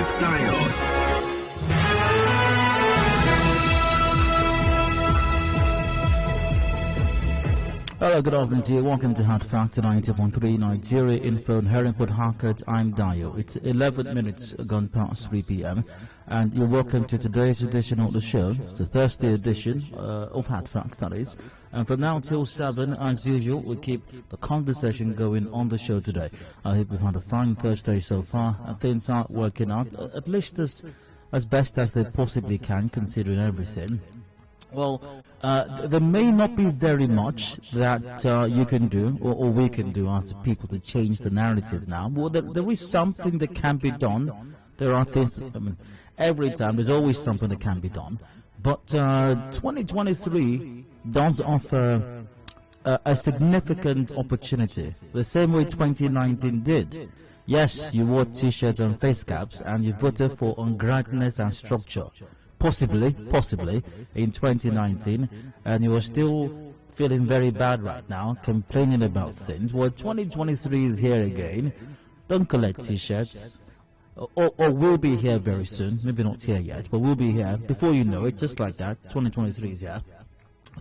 Live Dialogue. Hello, good afternoon to you. Welcome to Hard Factor 90.3 Nigeria Info and Herringport Harcourt. I'm Dio. It's 11 minutes gone past 3 p.m. and you're welcome to today's edition of the show. It's the Thursday edition of Hard Facts, that is. And from now till 7, as usual, we keep the conversation going on the show today. I hope we've had a fine Thursday so far and things are working out at least as best as they possibly can, considering everything. Well, there may not be very much that you can do, or we can do as people to change the narrative now. Well, there is something that can be done. There are things, I mean, every time there's always something that can be done. But 2023 does offer a significant opportunity, the same way 2019 did. Yes, you wore t-shirts and face caps, and you voted for ungratefulness and structure. Possibly, in 2019, and you are still feeling very bad right now, complaining about things. Well, 2023 is here again. Don't collect t-shirts, or we'll be here very soon. Maybe not here yet, but we'll be here before you know it, just like that. 2023 is here.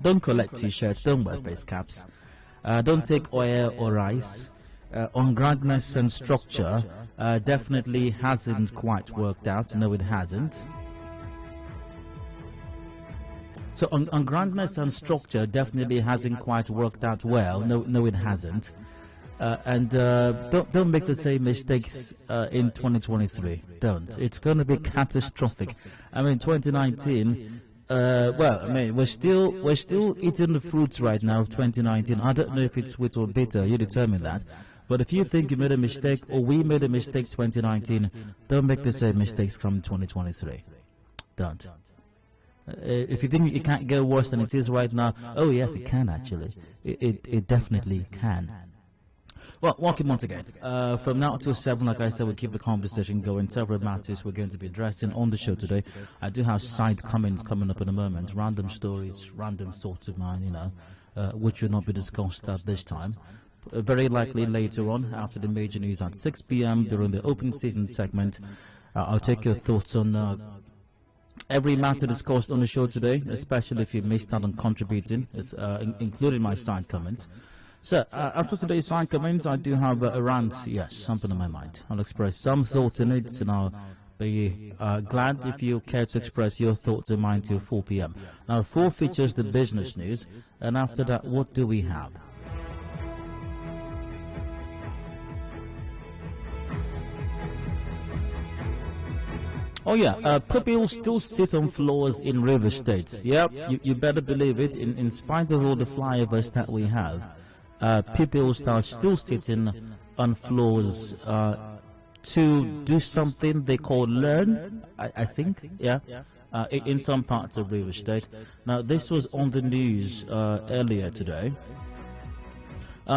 Don't collect t-shirts, don't wear face caps, don't take oil or rice. Ungratefulness and structure definitely hasn't quite worked out. No, it hasn't. So ungratefulness and structure definitely hasn't quite worked out well. No, it hasn't. And don't make the same mistakes in 2023. Don't. It's going to be catastrophic. I mean, 2019. Well, I mean, we're still eating the fruits right now of 2019. I don't know if it's sweet or bitter. You determine that. But if you think you made a mistake or we made a mistake 2019, don't make the same mistakes come 2023. Don't. If you think it can't go worse than it is right now, oh yes, it can actually. It definitely can. Well, welcome once again. From now till 7, like I said, we'll keep the conversation going. Several matters we're going to be addressing on the show today. I do have side comments coming up in a moment. Random stories, random thoughts of mine, you know, which will not be discussed at this time. Very likely later on, after the major news at 6 p.m. during the open season segment, I'll take your thoughts on every matter discussed on the show today, especially if you missed out on contributing, including my side comments. So, after today's side comments, I do have a rant, yes, something on my mind. I'll express some thoughts in it, and I'll be glad if you care to express your thoughts in mine till 4 p.m. Now, 4 features the business news, and after that, what do we have? Oh yeah, people still sit on floors in River State. Yep, you better believe it. In spite of all the flyovers that we have, people are still sitting on floors to do something they call learn, I think, yeah, in some parts of River State. Now, this was on the news earlier today.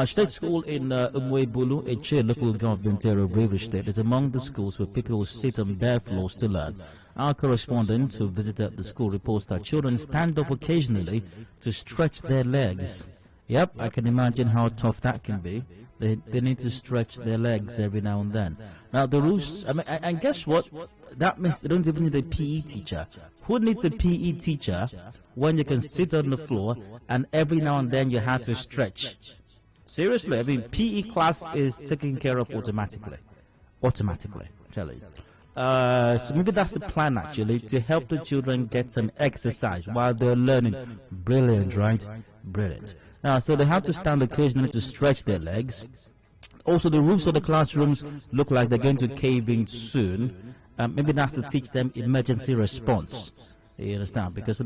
State school in Umwebulu, a local government area of River State, is among the schools where people sit on bare floors to learn. Our correspondent who visited the school reports that children stand up occasionally to stretch their legs. Yep, I can imagine how tough that can be. They need to stretch their legs every now and then. Now the rules, I mean, and guess what? That means they don't even need a PE teacher. Who needs a PE teacher when you can sit on the floor and every now and then you have to stretch? Seriously, I mean, PE class is taken care of automatically, tell you. So maybe that's the plan, actually, to help the children get some exercise while they're learning. Brilliant, right? Brilliant. Now, so they have to stand occasionally to stretch their legs. Also, the roofs of the classrooms look like they're going to cave in soon. Maybe that's to teach them emergency response. You understand? Because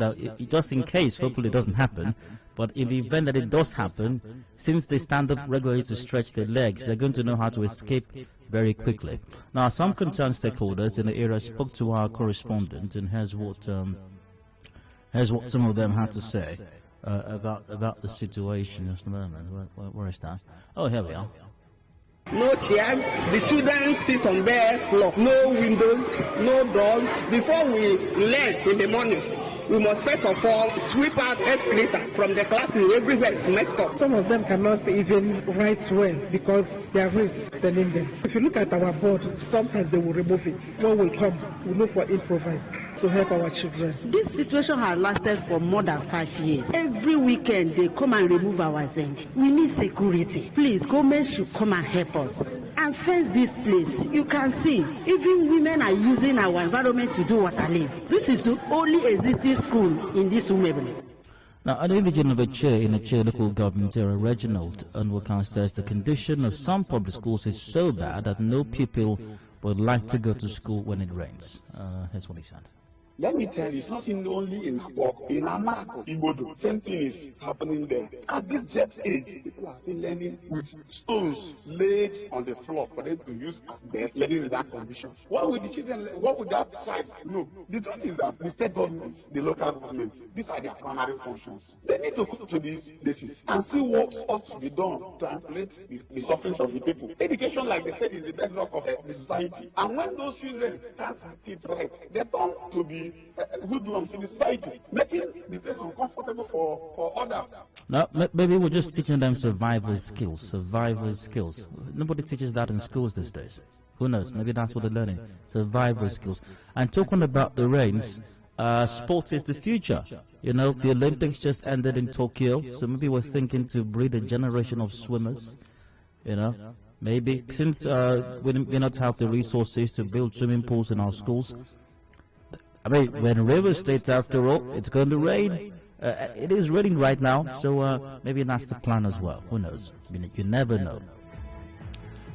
just in case, hopefully it doesn't happen, but in the event that it does happen, since they stand up regularly to stretch their legs, they're going to know how to escape very quickly. Now, some concerned stakeholders in the area spoke to our correspondent, and here's what some of them had to say about the situation. Just a moment. Where is that? Oh, here we are. No chairs, the children sit on bare floor, no windows, no doors. Before we left in the morning, we must first of all sweep out excreta from the classes. Everywhere is messed up. Some of them cannot even write well because they are race telling them. If you look at our board, sometimes they will remove it. What will come, we look for improvise to help our children. This situation has lasted for more than 5 years. Every weekend they come and remove our zinc. We need security. Please, government should come and help us and fence this place. You can see, even women are using our environment to do water leave. This is the only existing school in this Umebele. Now, an individual of a chair in a chair local government area, Reginald Unwokan, says the condition of some public schools is so bad that no pupil would like to go to school when it rains. Here's what he said. Let me tell you, it's not only in Abok, in Amako, Ibodo, same thing is happening there. At this jet age, people are still learning with stones laid on the floor for them to use as best, learning in that condition. What would the children, what would that child know? The truth is that the state government, the local government, these are their primary functions. They need to come to these places and see what ought to be done to ameliorate the sufferings of the people. Education, like they said, is the bedrock of the society. And when those children can't act it right, they turn to be hoodlums in the society, making the place uncomfortable for others. No, maybe we're just teaching them survival skills. Survival skills. Nobody teaches that in schools these days. Who knows? Maybe that's what they're learning. Survival skills. And talking about the rains, sport is the future. You know, the Olympics just ended in Tokyo, so maybe we're thinking to breed a generation of swimmers. You know, maybe since we not have the resources to build swimming pools in our schools. I mean, when River State, after all, it's going to rain. It is raining right now, so maybe that's the plan as well. Who knows? I mean, you never know.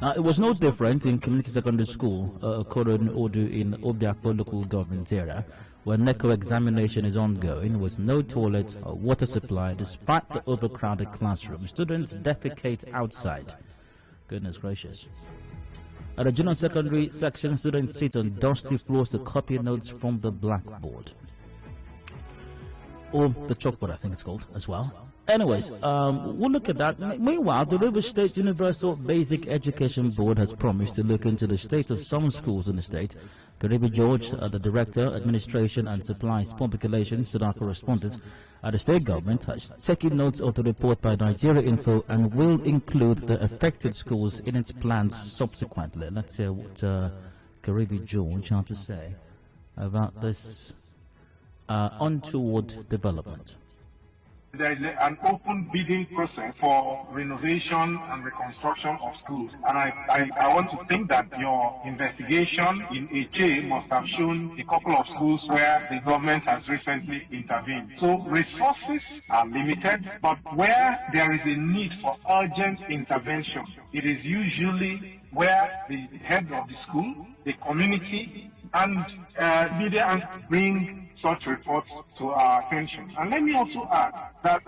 Now, it was no different in community secondary school, Koron Odu in Obiakpo local government area, where NECO examination is ongoing with no toilet or water supply despite the overcrowded classroom. Students defecate outside. Goodness gracious. At the junior secondary section, students sit on dusty floors to copy notes from the blackboard. Or the chalkboard, I think it's called, as well. Anyways, we'll look at that. Meanwhile, the River State Universal Basic Education Board has promised to look into the state of some schools in the state. Karibi George, the Director, Administration and Supplies Public Relations, to our correspondent at the state government, has taken notes of the report by Nigeria Info and will include the affected schools in its plans subsequently. Let's hear what Karibi George had to say about this untoward development. There is an open bidding process for renovation and reconstruction of schools. And I want to think that your investigation in HA must have shown a couple of schools where the government has recently intervened. So resources are limited, but where there is a need for urgent intervention, it is usually where the head of the school, the community, and media bring such reports to our attention. And let me also add that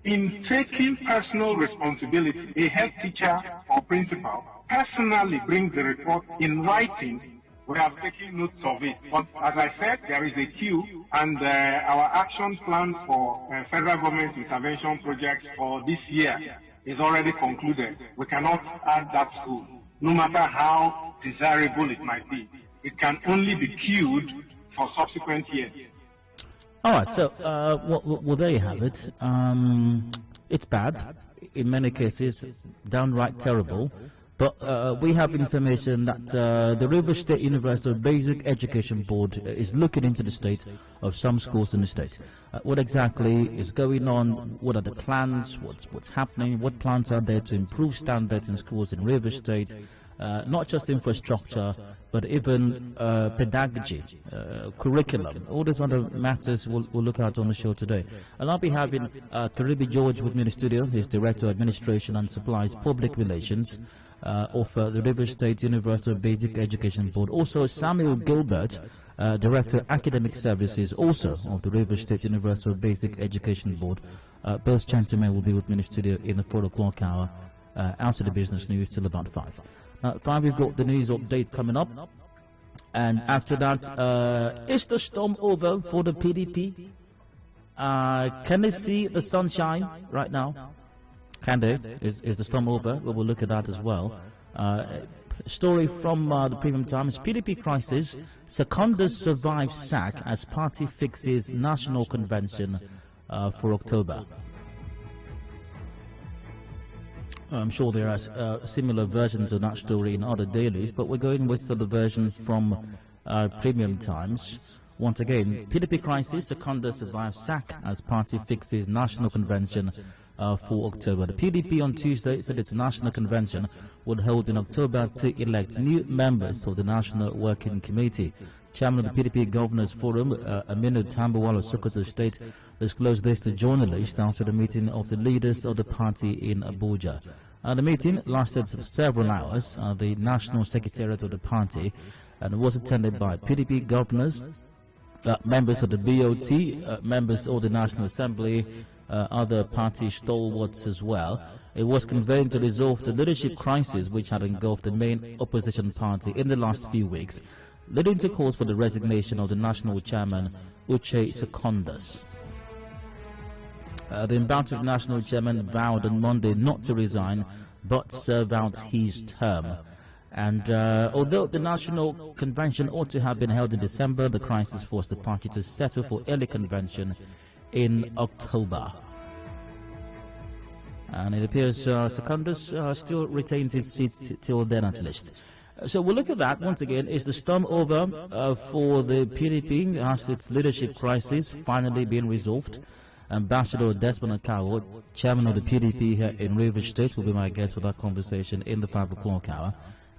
in taking personal responsibility, a head teacher or principal personally brings the report in writing. We have taken notes of it. But as I said, there is a queue, and our action plan for federal government intervention projects for this year is already concluded. We cannot add that school, no matter how desirable it might be. It can only be queued for subsequent years. All right, so well, there you have it. It's bad in many cases, downright terrible. But we have information that the River State Universal Basic Education Board is looking into the state of some schools in the state. What exactly is going on? What are the plans? What's happening? What plans are there to improve standards in schools in River State? Not just infrastructure, but even pedagogy, curriculum. All these other matters we'll look at on the show today. And I'll be having Karibi George with me in the studio. He's Director of Administration and Supplies Public Relations of the River State Universal Basic Education Board. Also, Samuel Gilbert, Director Academic Services, also of the River State Universal Basic Education Board. Both gentlemen will be with me in the studio in the 4 o'clock hour, after the business news till about 5. Now, at 5, we've got the news update coming up. And after that, is the storm over for the PDP? Can they see the sunshine right now? Can they? Is the storm over? Well, we'll look at that as well. story from the Premium Times. PDP crisis, Secondus survives sack as party fixes national convention for October. I'm sure there are similar versions of that story in other dailies, but we're going with the version from Premium Times. Once again, PDP crisis, Secondus survives sack as party fixes national convention for October. The PDP on Tuesday said its national convention would hold in October to elect new members of the National Working Committee. Chairman of the PDP Governors Forum, Aminu Tambuwal of Sokoto State, disclosed this to journalists after the meeting of the leaders of the party in Abuja. The meeting lasted several hours at the National Secretariat of the party and was attended by PDP governors, members of the BOT, members of the National Assembly, other party stalwarts as well. It was convened to resolve the leadership crisis which had engulfed the main opposition party in the last few weeks, leading to calls for the resignation of the national chairman, Uche Secondus. The embattled national chairman vowed on Monday not to resign but serve out his term. And although the national convention ought to have been held in December, the crisis forced the party to settle for early convention in October. And it appears Secondus still retains his seat till then at least. So we'll look at that. Once again, is the storm over for the PDP? Has its leadership crisis finally been resolved? Ambassador Desmond Akawo, chairman of the PDP here in Rivers State, will be my guest for that conversation in the 5 o'clock hour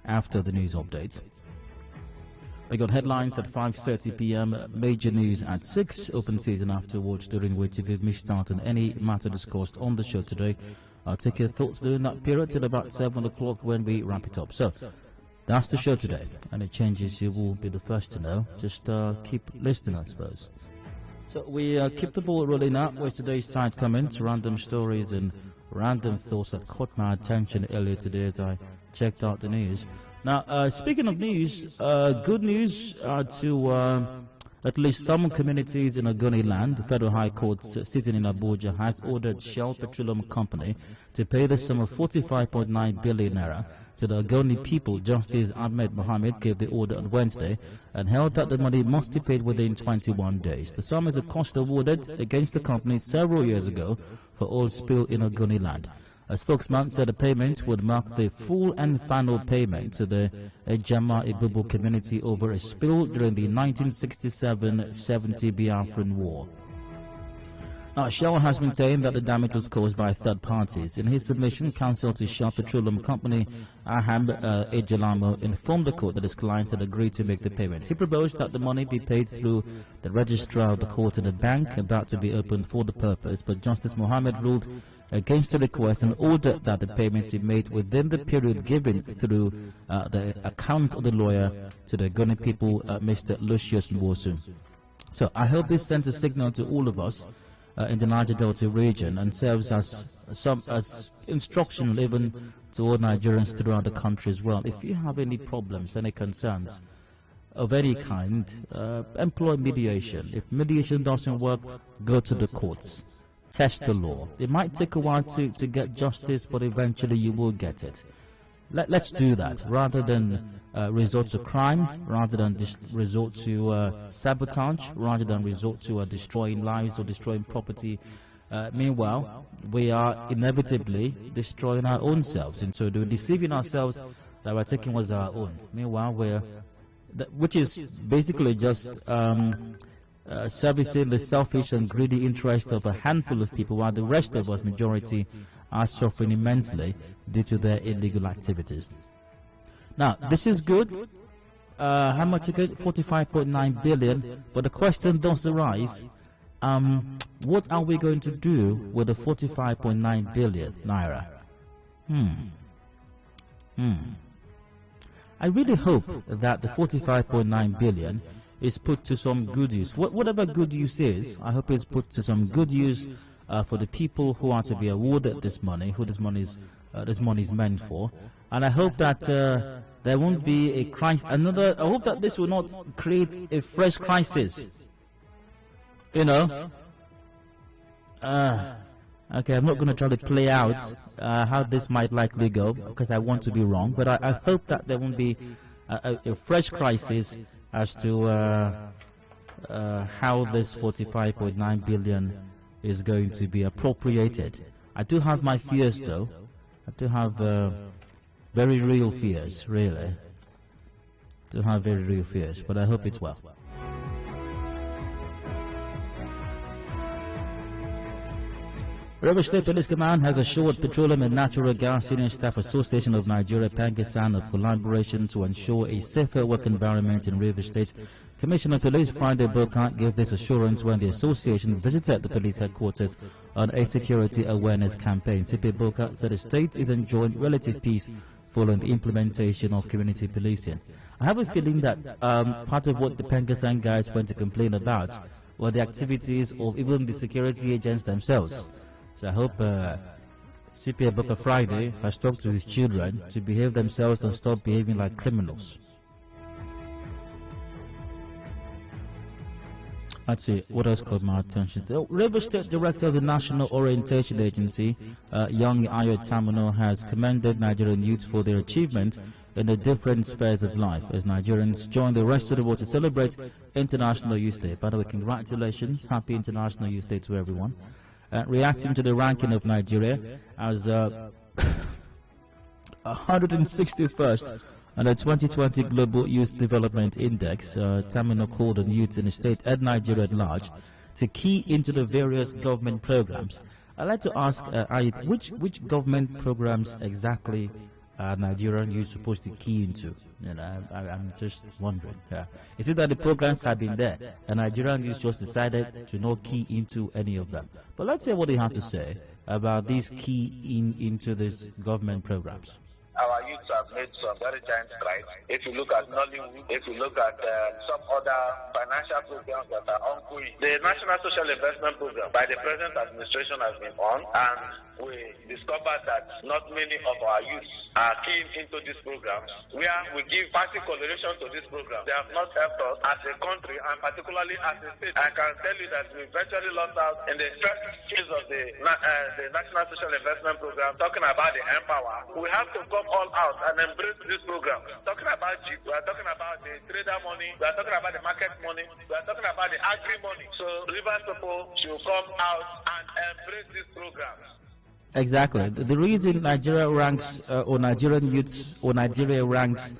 after the news update. We got headlines at 5:30 p.m, major news at 6, open season afterwards, during which if you've missed out on any matter discussed on the show today, I'll take your thoughts during that period till about 7 o'clock when we wrap it up. So that's the show today. Any changes you will be the first to know. Just keep listening, I suppose. So we keep the ball rolling out with today's side comments, random stories and random thoughts that caught my attention earlier today as I checked out the news. Now, speaking of news, good news to at least some communities in Ogoni land. The Federal High Court sitting in Abuja has ordered Shell Petroleum Company to pay the sum of 45.9 billion naira to the Ogoni people. Justice Ahmed Mohammed gave the order on Wednesday and held that the money must be paid within 21 days. The sum is a cost awarded against the company several years ago for oil spill in Ogoni land. A spokesman said the payment would mark the full and final payment to the Ejama Ibubu community over a spill during the 1967-70 Biafran War. Now, Shell has maintained that the damage was caused by third parties. In his submission, counsel to Shell Petroleum Company, Aham Ejalamo, informed the court that his client had agreed to make the payment. He proposed that the money be paid through the registrar of the court in a bank about to be opened for the purpose, but Justice Mohammed ruled against the request and ordered that the payment be made within the period given through the account of the lawyer to the Ogoni people, Mr. Lucius Nwosu. So I hope this sends a signal to all of us in the Niger Delta region and serves as instruction even to all Nigerians throughout the country as well. If you have any problems, any concerns of any kind, employ mediation. If mediation doesn't work, go to the courts. Test the law. It might take a while to get justice, but eventually you will get it. Let's do that rather than resort to crime, rather than resort to sabotage, rather than resort to destroying lives or destroying property. Meanwhile, we are inevitably destroying our own selves, and so we're deceiving ourselves that we're taking what's our own. Meanwhile, which is basically just servicing the selfish and greedy interest of a handful of people, while the rest of us, majority, are suffering immensely due to their illegal activities. Now, this is good. How much again? 45.9 billion. But the question does arise, what are we going to do with the 45.9 billion naira? I really hope that the 45.9 billion is put to some good use. Whatever good use is, I hope it's put to some good use for the people who are to be awarded this money, who this money is meant for. And I hope that there won't be a crisis. I hope that this will not create a fresh crisis. I Okay, I'm not going to try to play out how this might likely go because I want to be wrong, but I hope that there won't be a fresh crisis as to how this 45.9 billion is going to be appropriated. I do have my fears, though. I do have very real fears, really. I do have very real fears, but I hope it's well. River State Police Command has assured Petroleum and Natural Gas Senior Staff Association of Nigeria, Pankisan, of collaboration to ensure a safer work environment in River State. Commissioner of Police Friday Bokart gave this assurance when the association visited the police headquarters on a security awareness campaign. CP Bokart said the state is enjoying relative peace following the implementation of community policing. I have a feeling that part of what the Pankisan guys went to complain about were the activities of even the security agents themselves. So I hope CPA Booker Friday has talked to his children to behave themselves and stop behaving like criminals. Let's see, what else caught my attention? The River State Director of the National Orientation Agency, Young Ayo Tamino, has commended Nigerian youth for their achievement in the different spheres of life as Nigerians join the rest of the world to celebrate International Youth Day. By the way, congratulations, happy International Youth Day to everyone. Reacting to the ranking of Nigeria as 161st on the 2020 Global Youth Development Index, Tamino called on youth in the state and Nigeria at large to key into the various government programs. I'd like to ask Ayit, which government programs exactly are Nigerian youth supposed to key into? You know, I'm just wondering. Is it that the programs have been there and Nigerian youth just decided to not key into any of them? But let's hear what they have to say about these key into these government programs. Our youths have made some very giant strides. If you look at Nollywood, if you look at some other financial programs that are ongoing, the National Social Investment Program by the present administration has been on, and we discovered that not many of our youths are keen into these programs, where we give party coloration to this program. They have not helped us as a country, and particularly as a state. I can tell you that we virtually lost out in the first phase of the National Social Investment Program, talking about the Empower. We have to come all out and embrace this program. Talking about JIP, we are talking about the trader money, we are talking about the market money, we are talking about the agri money. So Rivers people should come out and embrace this program. Exactly. The reason Nigeria ranks, or Nigerian youths, or Nigeria ranks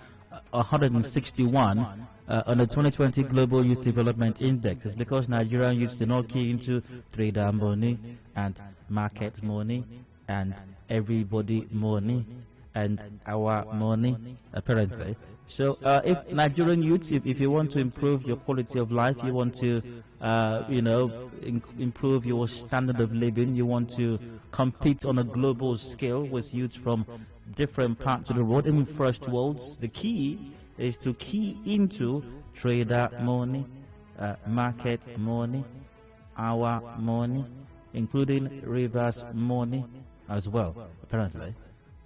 161 on the 2020 Global Youth Development Index is because Nigerian youths do not key into trader money and market money and everybody money and our money, apparently. So if Nigerian youths, if you want to improve your quality of life, you want to, improve your standard of living, you want to compete on a global scale with youths from different parts of the world, even first worlds, the key is to key into trader money, market money, our money, including rivers money as well, apparently.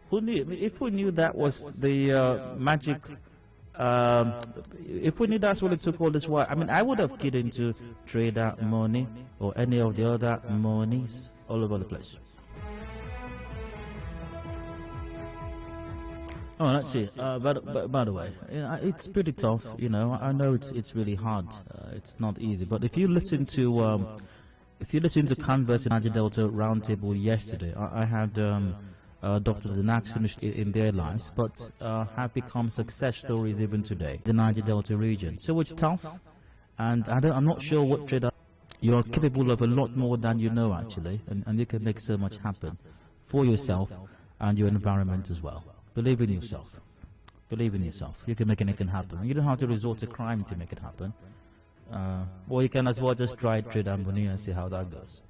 Who knew? If we knew that was the magic, if we knew that's what it took all this while, I mean, I would have keyed into trader money or any of the other monies all over the place. Oh, let's see. By the way, it's pretty tough. You know, I know it's really hard. It's not easy. But if you listen to Canvas in Niger Delta Roundtable yesterday, I had Dr. Denax in their lives, but have become success stories even today. The Niger Delta region. So it's tough, and I'm not sure what trader. You're capable of a lot more than you know, actually, and you can make so much happen for yourself and your environment as well. Believe in yourself. Believe in yourself. You can make anything happen. You don't have to resort to crime to make it happen. Or you can as well just try trade and money and see how that goes.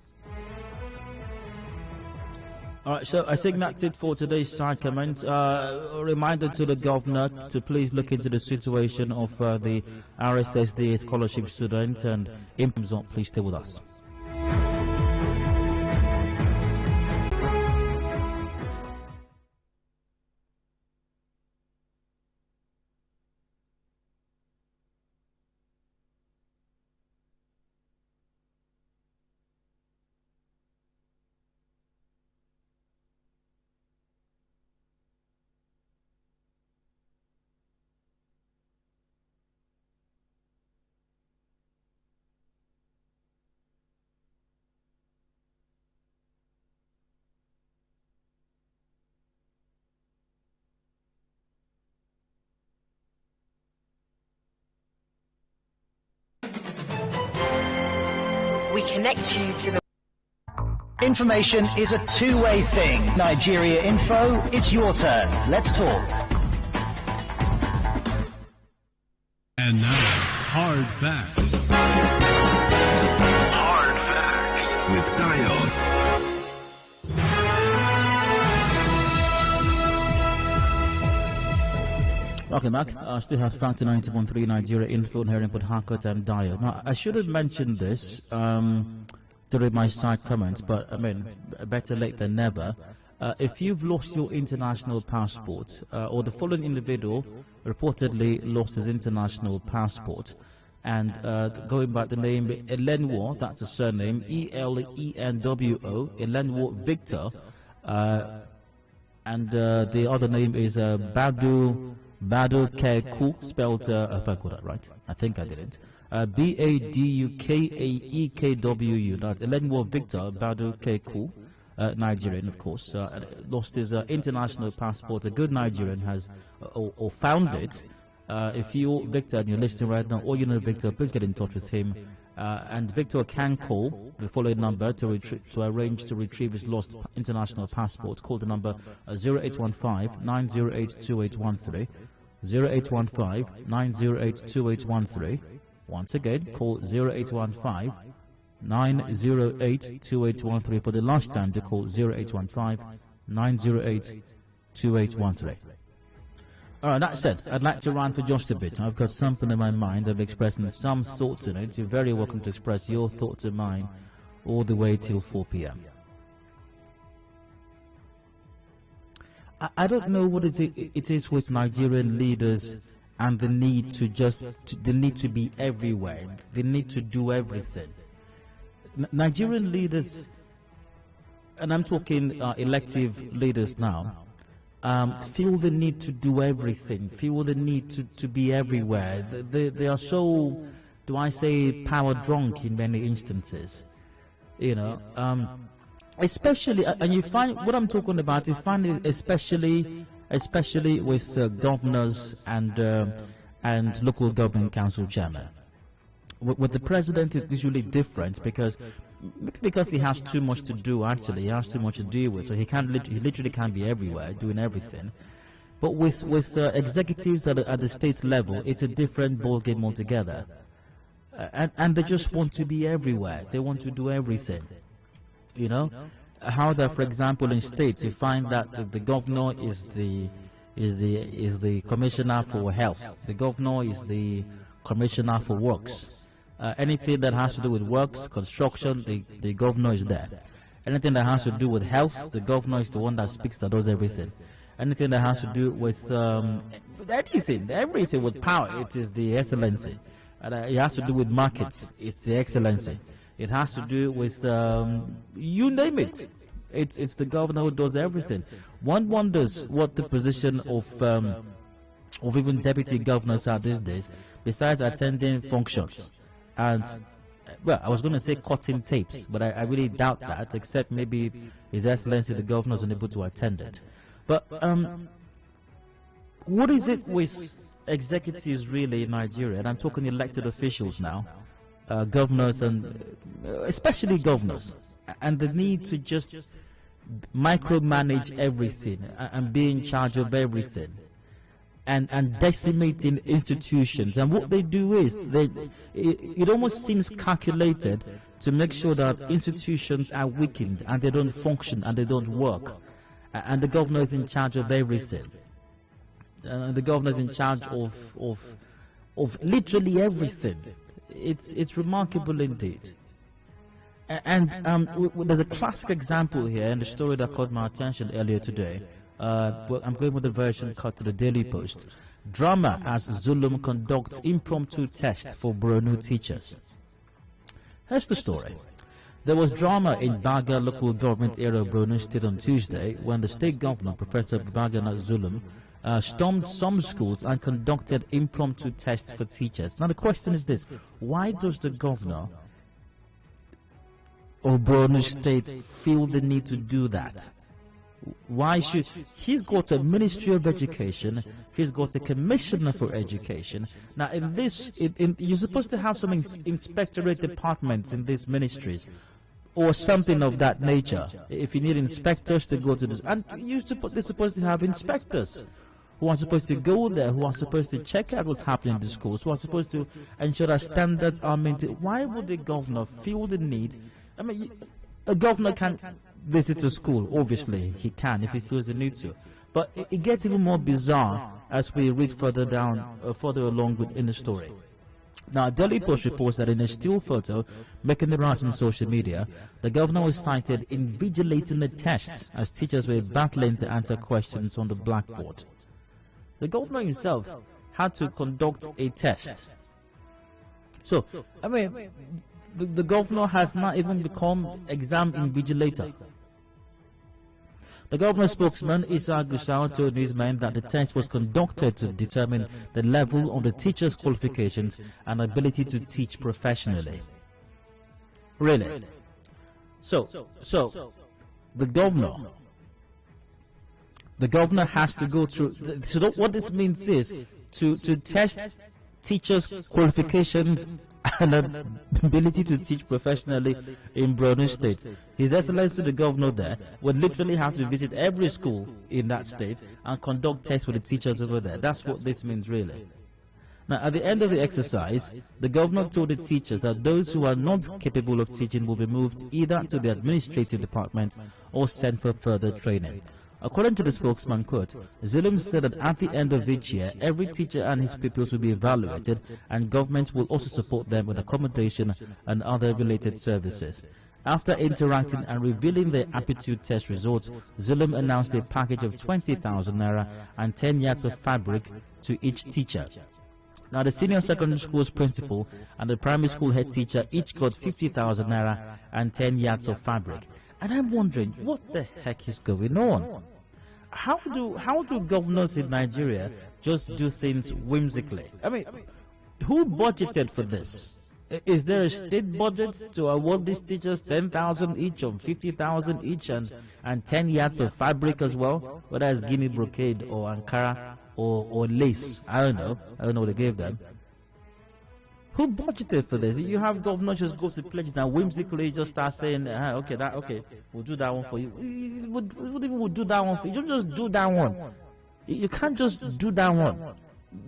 Alright, so I think that's it for today's side comments. A reminder to the governor to please look into the situation of the RSSD scholarship students, and Impromptu, please stay with us. connect you to the... Information is a two-way thing. Nigeria Info, it's your turn. Let's talk. And now, Hard Facts. Hard Facts with Dio. Okay, Mark, I still have Factor 90.3 Nigeria Info here in Port Harcourt and Dio. Now, I should have mentioned this during my side comments, but I mean, better late than never. If you've lost your international passport, or the following individual reportedly lost his international passport, and going by the name Elenwo, that's a surname, E-L-E-N-W-O, Elenwo Victor, and the other name is Badu Keku, spelled, I hope I got that right. I think I didn't. B-A-D-U-K-A-E-K-W-U, that's Elenwo Victor Badu Keku. Nigerian, of course, lost his international passport. A good Nigerian has or found it. If you're Victor and you're listening right now, or you know Victor, please get in touch with him. And Victor can call the following number to arrange to retrieve his lost international passport. Call the number 0815-908-2813. 0815-908-2813. Once again, call 0815-908-2813 for the last time to call 0815-908-2813. Alright, that said, I'd like to rant for just a bit. I've got something in my mind. I've expressed some thoughts in it. You're very welcome to express your thoughts and mine all the way till 4 p.m. I don't know what it is with Nigerian leaders and the need to the need to be everywhere. The need to do everything. Nigerian leaders, and I'm talking elective leaders now, feel the need to do everything, feel the need to be everywhere. They are so, do I say, power drunk in many instances, you know. Especially, and you find what I'm talking about. You find it especially with governors and local government council chairmen. With the president, it's usually different because he has too much to do. Actually, he has too much to deal with, so he literally can't be everywhere doing everything. But with executives at the state level, it's a different ball game altogether, and they just want to be everywhere. They want to do everything. You know, how that, for example, in states, you find that the governor is the commissioner for health. The governor is the commissioner for works. Anything that has to do with works, construction, the governor is there. Anything that has to do with health, the governor is the one that speaks, that does everything. Anything that has to do with everything with power, it is the excellency. It has to do with markets, it's the excellency. It has to do with you name it. It's the governor who does everything. One wonders what the position of even deputy governors are these days, besides attending functions. And, well, I was going to say cutting tapes, but I really doubt that, except maybe His Excellency the Governor is unable to attend it. But what is it with executives really in Nigeria? And I'm talking elected officials now, governors, and especially governors, and the need to just micromanage everything and be in charge of everything. And decimating institutions. And what they do is, it almost seems calculated to make sure that institutions are weakened and they don't function and they don't work. And the governor is in charge of everything. The governor is in charge of literally everything. It's remarkable indeed. And there's a classic example here in the story that caught my attention earlier today. I'm going with the version cut to the Daily Post. Drama as Zulum conducts impromptu test for Borno teachers. Here's the story. There was drama in Baga local government area of Borno State on Tuesday when the state governor, Professor Babagana Zulum, stormed some schools and conducted impromptu tests for teachers. Now the question is this: why does the governor of Borno State feel the need to do that? Why should he's got a Ministry of Education, he's got a Commissioner for Education. Now in this you're supposed to have some inspectorate departments in these ministries or something of that nature. If you need inspectors to go to this, and they're supposed to have inspectors who are supposed to go there, who are supposed to check out what's happening in the schools, who are supposed to ensure that standards are maintained. Why would the governor feel the need? I mean, a governor can visit a school, obviously he can if he feels the need to, but it gets even more bizarre as we read further down, further along in the story. Now, Daily Post reports that in a still photo making the rounds on social media, the governor was cited invigilating a test as teachers were battling to answer questions on the blackboard. The governor himself had to conduct a test. So, I mean, the governor has not even become exam invigilator. The governor's spokesman, Issa Gusau, told newsmen that the test was conducted to determine the level of the teacher's qualifications and ability to teach professionally. Really? So the governor has to go through. So what this means is to test teachers' qualifications and ability to teach professionally in Borno State. His Excellency the governor there would literally have to visit every school in that state and conduct tests with the teachers over there. That's what this means really. Now, at the end of the exercise, the governor told the teachers that those who are not capable of teaching will be moved either to the administrative department or sent for further training. According to the spokesman, quote, Zulum said that at the end of each year, every teacher and his pupils will be evaluated, and government will also support them with accommodation and other related services. After interacting and revealing the aptitude test results, Zulum announced a package of 20,000 naira and 10 yards of fabric to each teacher. Now, the senior secondary school's principal and the primary school head teacher each got 50,000 naira and 10 yards of fabric. And I'm wondering, what the heck is going on? How do governors in Nigeria just do things whimsically? I mean, who budgeted for this? Is there a state budget to award these teachers 10,000 each or 50,000 each and 10 yards of fabric as well? Whether it's Guinea brocade or Ankara or lace. I don't know what they gave them. Who budgeted for this? You have governors just go to pledges and whimsically just start saying, okay, we'll do that one for you. We'll do that one for you. You don't just do that one. You can't just do that one.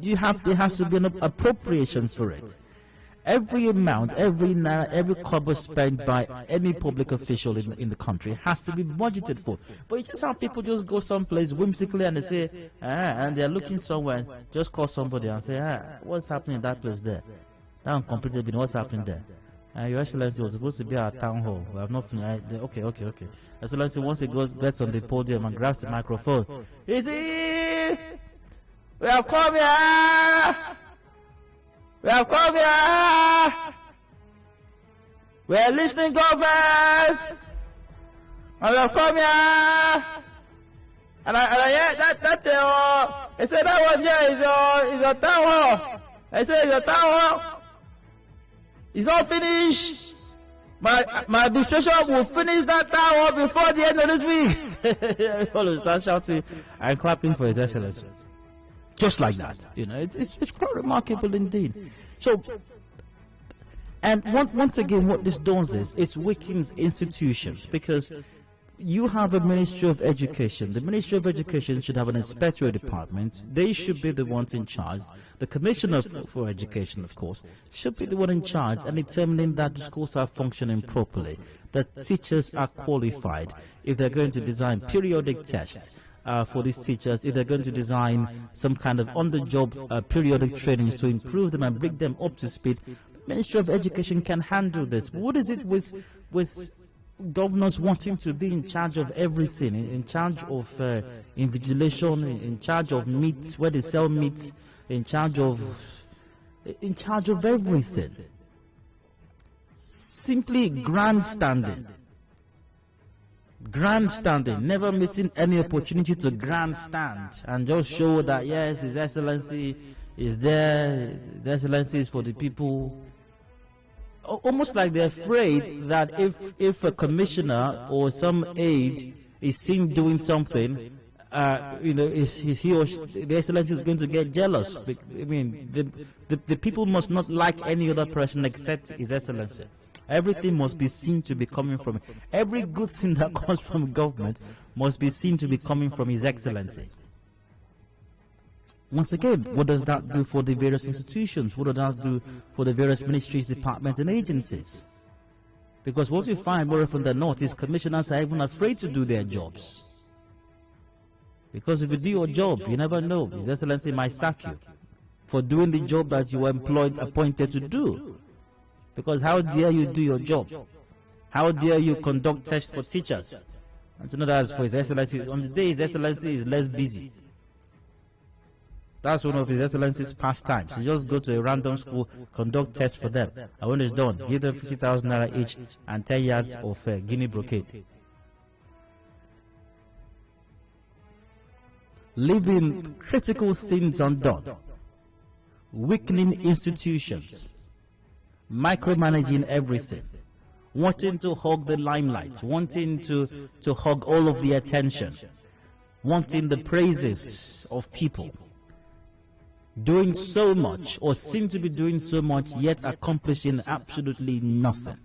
There has to be an appropriation for it. Every amount, every kobo spent by any public official in the country has to be budgeted for. But you just have people just go someplace whimsically and they say, and they're looking somewhere, just call somebody and say, what's happening in that place there? That completely been what's happening there. Your Excellency was supposed to be at town hall. We have not finished. Okay. Excellency, once he gets on the podium and grabs the microphone, you see, we have come here. We have come here. We are listening, government. And we have come here. And I hear that they said that one here is your town hall. I say your town hall. It's not finished. My administration will finish that tower before the end of this week. All of start shouting and clapping for His Excellency. Just like that. It's quite remarkable indeed. So, and once again, what this does is it weakens institutions, because you have a Ministry of Education. The Ministry of Education should have an inspectorate department. They should be the ones in charge. The Commissioner for Education, of course, should be the one in charge and determining that the schools are functioning properly, that teachers are qualified. If they're going to design periodic tests for these teachers, if they're going to design some kind of on-the-job periodic trainings to improve them and bring them up to speed, the Ministry of Education can handle this. What is it with governors wanting to be in charge of everything, in charge of invigilation, in charge of meat, where they sell meat, in charge of everything? Simply grandstanding, never missing any opportunity to grandstand and just show that yes, His Excellency is there, His Excellency is for the people. Almost like they're afraid that if a commissioner or some aide is seen doing something, he or she, the Excellency is going to get jealous. I mean, the people must not like any other person except His Excellency. Everything must be seen to be coming from every good thing that comes from government must be seen to be coming from His Excellency. Once again, what does that do for the various institutions? What does that do for the various ministries, departments, and agencies? Because what you find more often than not is commissioners are even afraid to do their jobs. Because if you do your job, you never know. His Excellency might sack you for doing the job that you were appointed to do. Because how dare you do your job? How dare you conduct tests for teachers? And you know that's for His Excellency. On the day His Excellency is less busy. That's one of His Excellency's pastimes. You just go to a random school, conduct tests for them. And when it's done, give them 50,000 naira each and 10 yards of Guinea brocade. Leaving critical things undone. Weakening institutions. Micromanaging everything. Wanting to hog the limelight. Wanting to hog all of the attention. Wanting the praises of people. Doing so much, or seem to be doing so much, yet accomplishing absolutely nothing.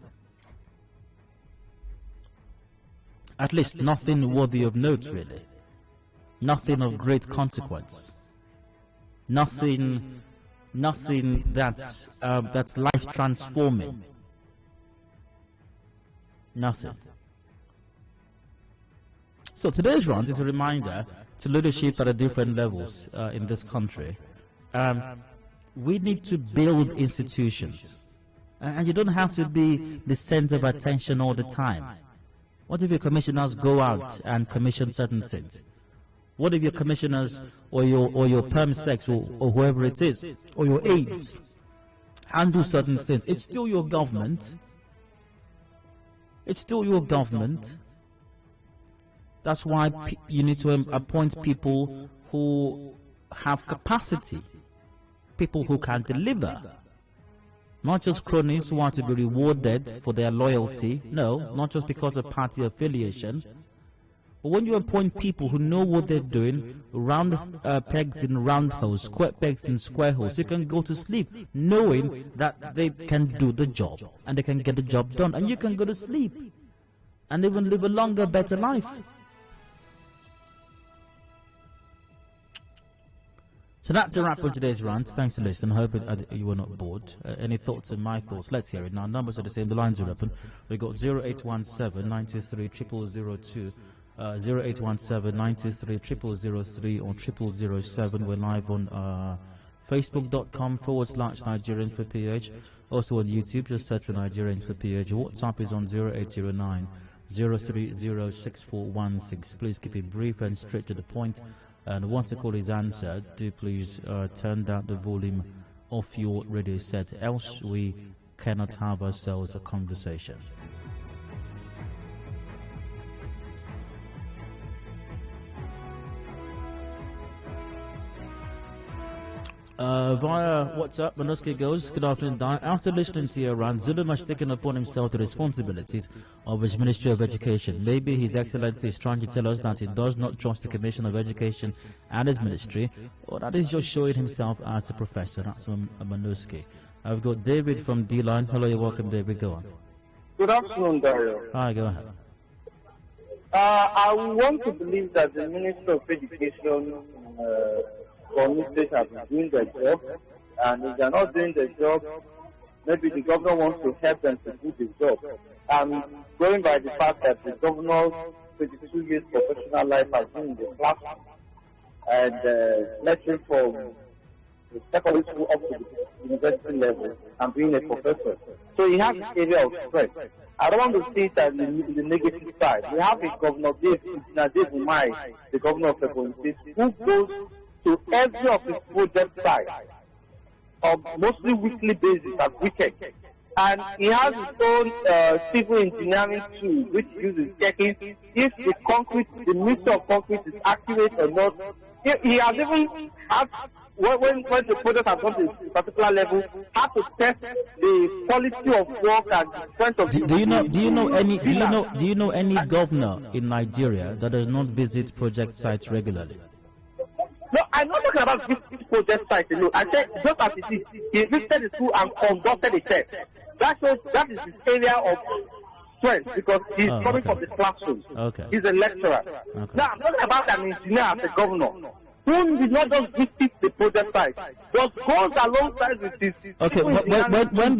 At least nothing worthy of note, really. Nothing of great consequence. Nothing that's life transforming. Nothing. So today's round is a reminder to leadership at the different levels in this country. We need to build institutions, and you don't have to be the center of attention all the time. What if your commissioners go out and commission certain things? What if your commissioners or your perm sex or whoever it is, or your aides handle certain things? It's still your government. It's still your government. That's why you need to appoint people who have capacity, people who can deliver, not just cronies who want to be rewarded for their loyalty. No, not just because of party affiliation. But when you appoint people who know what they're doing, round pegs in round holes, square pegs in square holes, you can go to sleep knowing that they can do the job and they can get the job done, and you can go to sleep and even live a longer, better life. So that's a wrap on today's rant. Thanks for listening. I hope you were not bored. Any thoughts and my thoughts? Let's hear it. Now, numbers are the same. The lines are open. We got 0817 923 0002, 0817 923 0003 or 0007. We're live on Facebook.com/Nigerian for PH. Also on YouTube, just search for Nigerian for PH. WhatsApp is on 0809 0306416. Please keep it brief and straight to the point. And once the call is answered, do please turn down the volume of your radio set, else we cannot have ourselves a conversation. Via WhatsApp, Manoski goes, good afternoon, Di. After listening to your rant, Zulum has taken upon himself the responsibilities of his Ministry of Education. Maybe His Excellency is trying to tell us that he does not trust the Commission of Education and his ministry, or that is just showing himself as a professor. That's Manoski. I've got David from D-Line. Hello, you're welcome, David. Go on. Good afternoon, Dario. Hi, go ahead. I want to believe that the Minister of Education committees have been doing their job, and if they are not doing their job, maybe the governor wants to help them to do the job. Going by the fact that the governor's 22 years professional life has been in the classroom and lecturing from the secondary school up to the university level and being a professor. So he has this area of strength. I don't want to see it as the negative side. We have a governor, the governor of the province, who goes to every of his project sites on mostly weekly basis at weekend. And he has his own civil engineering tool which uses checking if the mixture of concrete is accurate or not. He has even had when the project has gone to a particular level, have to test the quality of work and the strength of do you know any governor in Nigeria that does not visit project sites regularly? No, I'm not talking about this project site alone. I said just as it is, he visited the school and conducted a test. That shows that is his area of strength because he's coming from the classroom. Okay. He's a lecturer. Okay. Now I'm talking about an engineer as a governor who did not just visit the project site, but goes alongside with his. Okay, when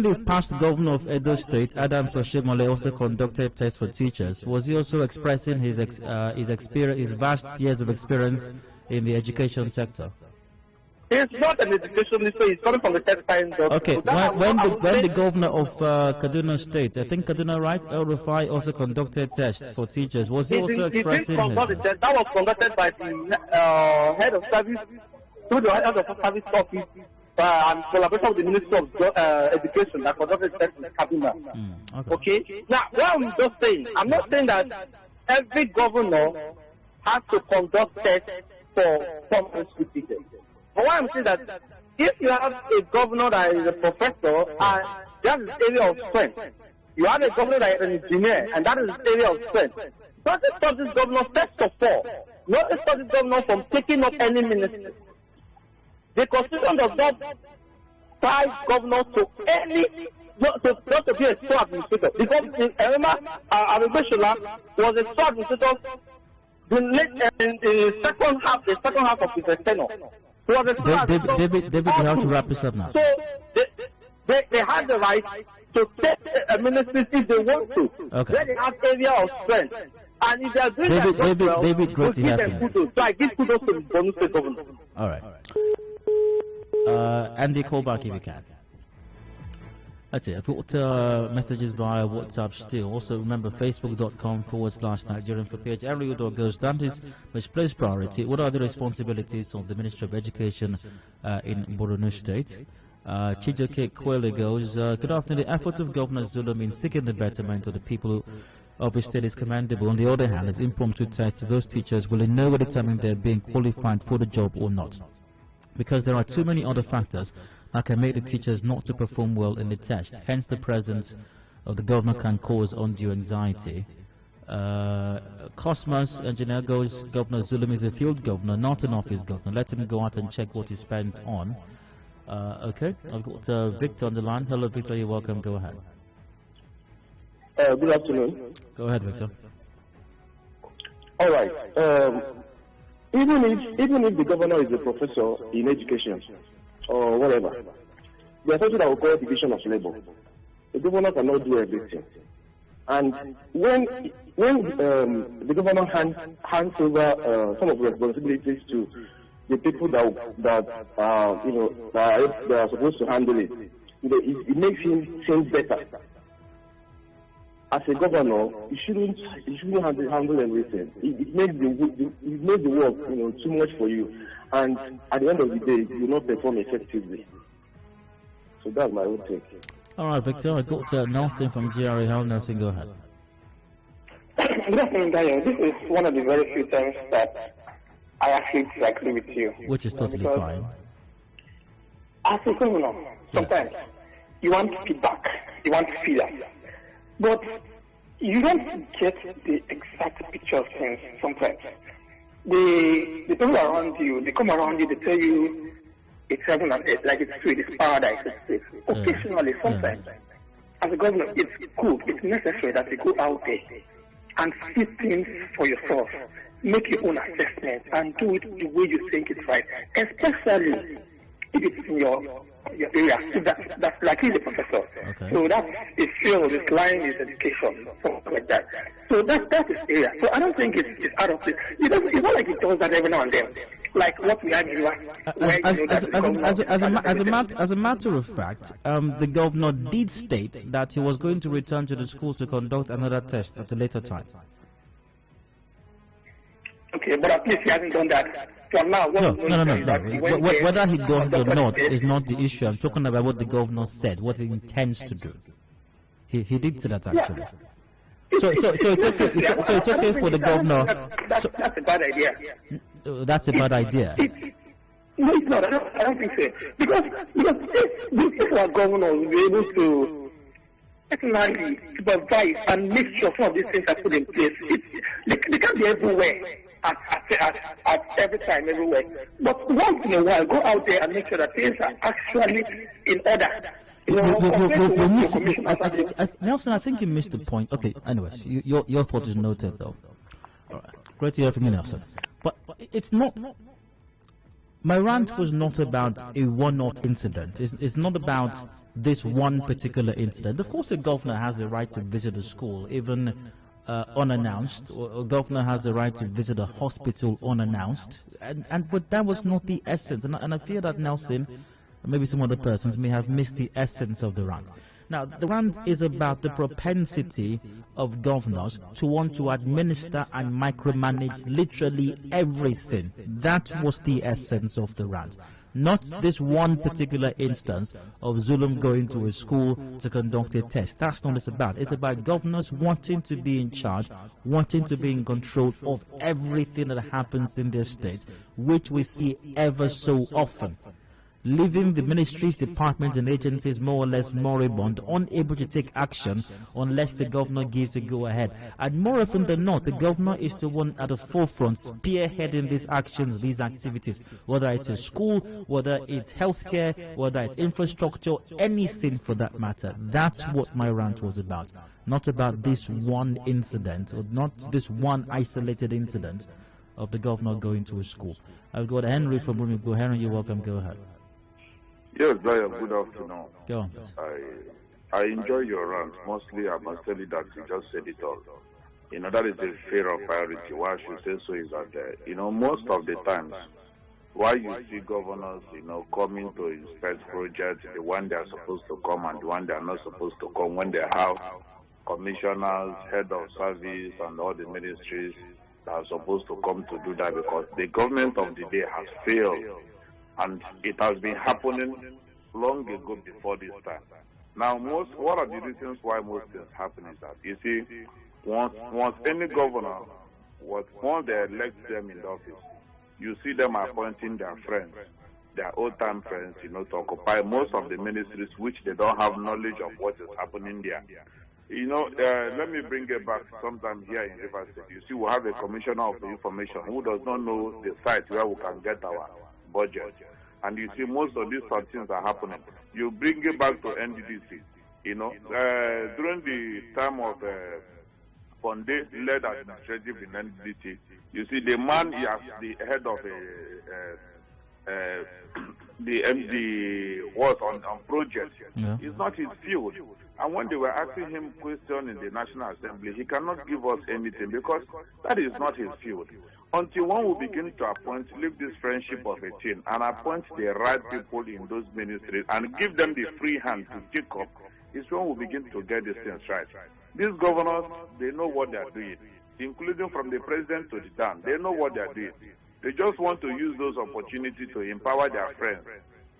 the past governor of Edo State, Adams Oshimole, also conducted tests for teachers, was he also expressing his experience, his vast years of experience in the education sector? He's not an education minister. He's coming from the tech science. Okay, when the governor of Kaduna State, I think Kaduna, right, El Rufai, also conducted tests for teachers, was he also expressing his? That was conducted by the head of service through the head of service office and collaboration with the Ministry of Education that conducted tests in Kaduna. Okay. Now, what I'm just saying, I'm not saying that every governor has to conduct tests for some school teachers. But what I'm saying that if you have a governor that is a professor and that is his area of strength, you have a governor that is an engineer and that is his area of strength, not to stop this governor first of all, not to stop this governor from taking up any ministry. The Constitution does not tie governors to any, not to be a store administrator. Because I remember Adedayo was a store administrator in the second half of his tenure. David, you have to wrap this up now. So they have the right to take a ministry if they want to. Okay. Then they have area of strength. And if they are doing their job well, David, great to give have them you. kudos. So I give kudos to the Borno State governor. All right. Andy, call back if you can. That's it. I've got messages via WhatsApp still. Also, remember facebook.com/Nigerian for page. Ariel goes, that is misplaced priority. What are the responsibilities of the Ministry of Education in Borno State? Chijoke Kwele goes, good afternoon. The effort of Governor Zulum in seeking the betterment of the people of the state is commendable. On the other hand, as impromptu tests to those teachers will in no way determine their being qualified for the job or not, because there are too many other factors that can make the teachers not to perform well in the test. Hence, the presence of the governor can cause undue anxiety. Cosmos Engineer goes, Governor Zulum is a field governor, not an office governor. Let him go out and check what he spent on. Okay, I've got Victor on the line. Hello, Victor, you're welcome. Go ahead. Good afternoon. Go ahead, Victor. All right. Even if the governor is a professor in education or whatever, there's something that we call division of labor. The governor cannot do everything. And when the governor hands over some of the responsibilities to the people that are supposed to handle it, it makes him seem better. As a governor, you shouldn't handle everything. It makes the work too much for you, and at the end of the day, you will not perform effectively. So that's my own take. All right, Victor. I got Nelson from GRA. How Nelson? Go ahead. Good afternoon, Daniel. This is one of the very few times that I actually disagree with you. Which is totally fine. As a governor, sometimes you want feedback, you want feedback. But you don't get the exact picture of things sometimes. The people around you, they come around you, they tell you it's heaven and earth, like it's sweet, it's paradise, it's safe. Occasionally, sometimes, as a governor, it's good, it's necessary that you go out there and see things for yourself, make your own assessment, and do it the way you think it's right, especially if it's in your area. So that's like he's a professor. Okay. So that's his field, his line, his education, something like that. So that's his area. So I don't think it's out of it. It's not like he does that every now and then. Like what we had as a matter of fact, the governor did state that he was going to return to the schools to conduct another test at a later time. Okay, but at least he hasn't done that. So now, no. Whether he does it or not is not the issue. I'm talking about what the governor said, what he intends to do. He did say that actually. Yeah. So it's okay for the governor. That's a bad idea. That's a bad idea. No, it's not. I don't think so. Because if our governors will be able to personally supervise and make sure some of these things are put in place, they can't be everywhere at every time, everywhere. But once in a while, go out there and make sure that things are actually in order. Nelson, I think you missed the point. Okay, anyways, your thought is noted, though. All right. Great to hear from you, Nelson. But it's not. My rant was not about a one-off incident. It's not about this one particular incident. Of course, a governor has the right to visit a school, even unannounced, or a governor has the right to visit a hospital unannounced. But that was not the essence. And I fear that Nelson, and maybe some other persons, may have missed the essence of the rant. Now, the rant is about the propensity of governors to want to administer and micromanage literally everything. That was the essence of the rant. Not this one particular instance of Zulum going to a school to conduct a test. That's not what it's about. It's about governors wanting to be in charge, wanting to be in control of everything that happens in their states, which we see ever so often. Leaving the ministries, departments and agencies more or less moribund, unable to take action unless the governor gives a go-ahead. And more often than not, the governor is the one at the forefront spearheading these actions, these activities, whether it's a school, whether it's healthcare, whether it's infrastructure, anything for that matter. That's what my rant was about. Not about this one incident, or not this one isolated incident of the governor going to a school. I've got Henry from Bloomington. Henry, you're welcome. Go ahead. Yes, Brian, good afternoon. Go on. I enjoy your rant. Mostly, I must tell you that you just said it all. That is the fear of priority. Why I should say so is that, most of the times, why you see governors, coming to inspect projects, the one they are supposed to come and the one they are not supposed to come, when they have commissioners, head of service, and all the ministries that are supposed to come to do that, because the government of the day has failed. And it has been happening long ago before this time. Now, what are the reasons why most things happen is that, you see, once any governor, once they elect them in the office, you see them appointing their friends, their old-time friends, to occupy most of the ministries which they don't have knowledge of what is happening there. Let me bring it back sometime here in River State. You see, we have a commissioner of information who does not know the site where we can get our budget. And you see, most of these things are happening. You bring it back to NDDC. During the time of Ponde-led administrative in NDDC, you see, the man is the head of the MD was on project. Yeah. It's not his field. And when they were asking him questions in the National Assembly, he cannot give us anything because that is not his field. Until one will begin to appoint, leave this friendship of a team and appoint the right people in those ministries and give them the free hand to take up, is when we begin to get these things right. These governors, they know what they are doing, including from the president to the down. They know what they are doing. They just want to use those opportunities to empower their friends.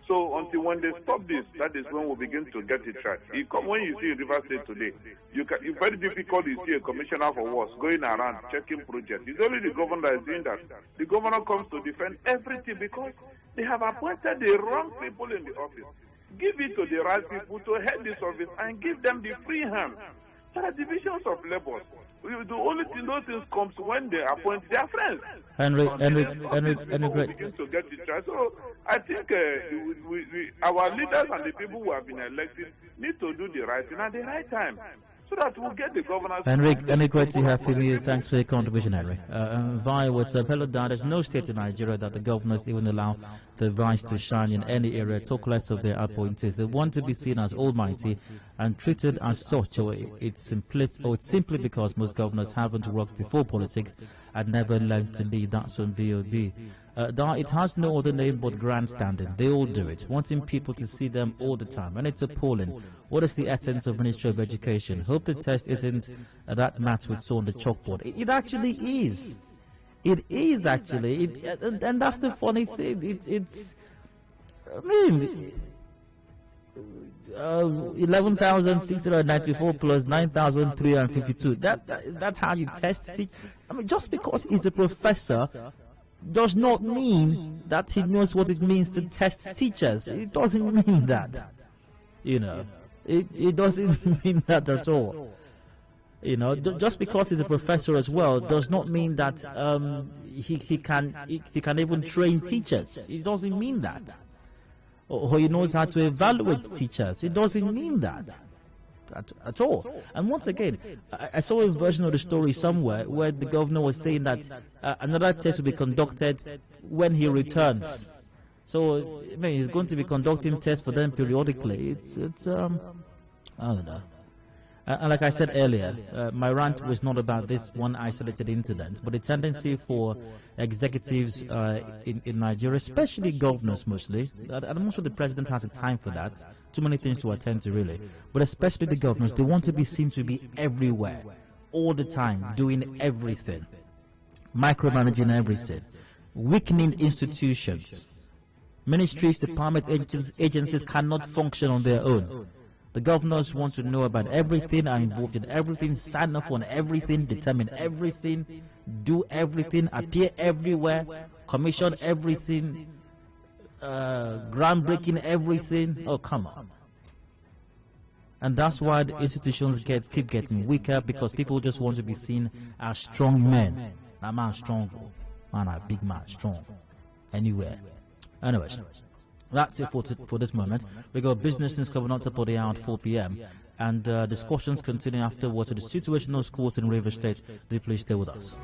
So until when they stop this, that is when we begin to get it right. When you see River State today, it's very difficult to see a commissioner for works going around checking projects. It's only the governor that is doing that. The governor comes to defend everything because they have appointed the wrong people in the office. Give it to the right people to head this office and give them the free hand. There are divisions of labor. The only thing those things comes when they appoint their friends. Henry, begin to get it right. So I think our leaders and the people who have been elected need to do the right thing at the right time, so that we'll get the governance. Henry, great to have you. Thanks for your contribution, Henry. Via WhatsApp, hello, Dad. There's no state in Nigeria that the governors even allow the vice to shine in any area, talk less of their appointees. They want to be seen as almighty and treated as such, or it's simply because most governors haven't worked before politics and never learned to lead. That's on VOB. It has no other name but grandstanding. They all do it, wanting people to see them all the time, and it's appalling. What is the essence of Ministry of Education? Hope the test isn't that math we saw on the chalkboard. It actually is. It is actually, and that's the funny thing. It's 11,694 plus 9,352. That's how you test it. Just because he's a professor does not mean that he knows what it means to test teachers. It doesn't mean that. You know, it doesn't mean that at all. You know, just because he's a professor as well does not mean that he can even train teachers. It doesn't mean that. Or he knows how to evaluate teachers. It doesn't mean that at all. And once again, I saw a version of the story somewhere where the governor was saying that another test will be conducted when he returns. So I mean, he's going to be conducting tests for them periodically. It's I don't know. And like I said earlier, my rant was not about this one isolated incident, but the tendency for executives in Nigeria, especially governors mostly, and I'm not sure the president has the time for that, too many things to attend to really, but especially the governors, they want to be seen to be everywhere, all the time, doing everything, micromanaging everything, weakening institutions. Ministries, department agencies cannot function on their own. The governors want to know about everything, are involved in everything, sign off on everything, determine everything, do everything, appear everywhere, commission everything, groundbreaking everything. Oh, come on. And that's why the institutions keep getting weaker, because people just want to be seen as strong men. That man strong, man a big man, strong, anywhere. Anyways. That's it for this moment. We got business news coming up to the hour at 4 p.m. and discussions continue afterwards to the situational schools in River State. Do please stay with us.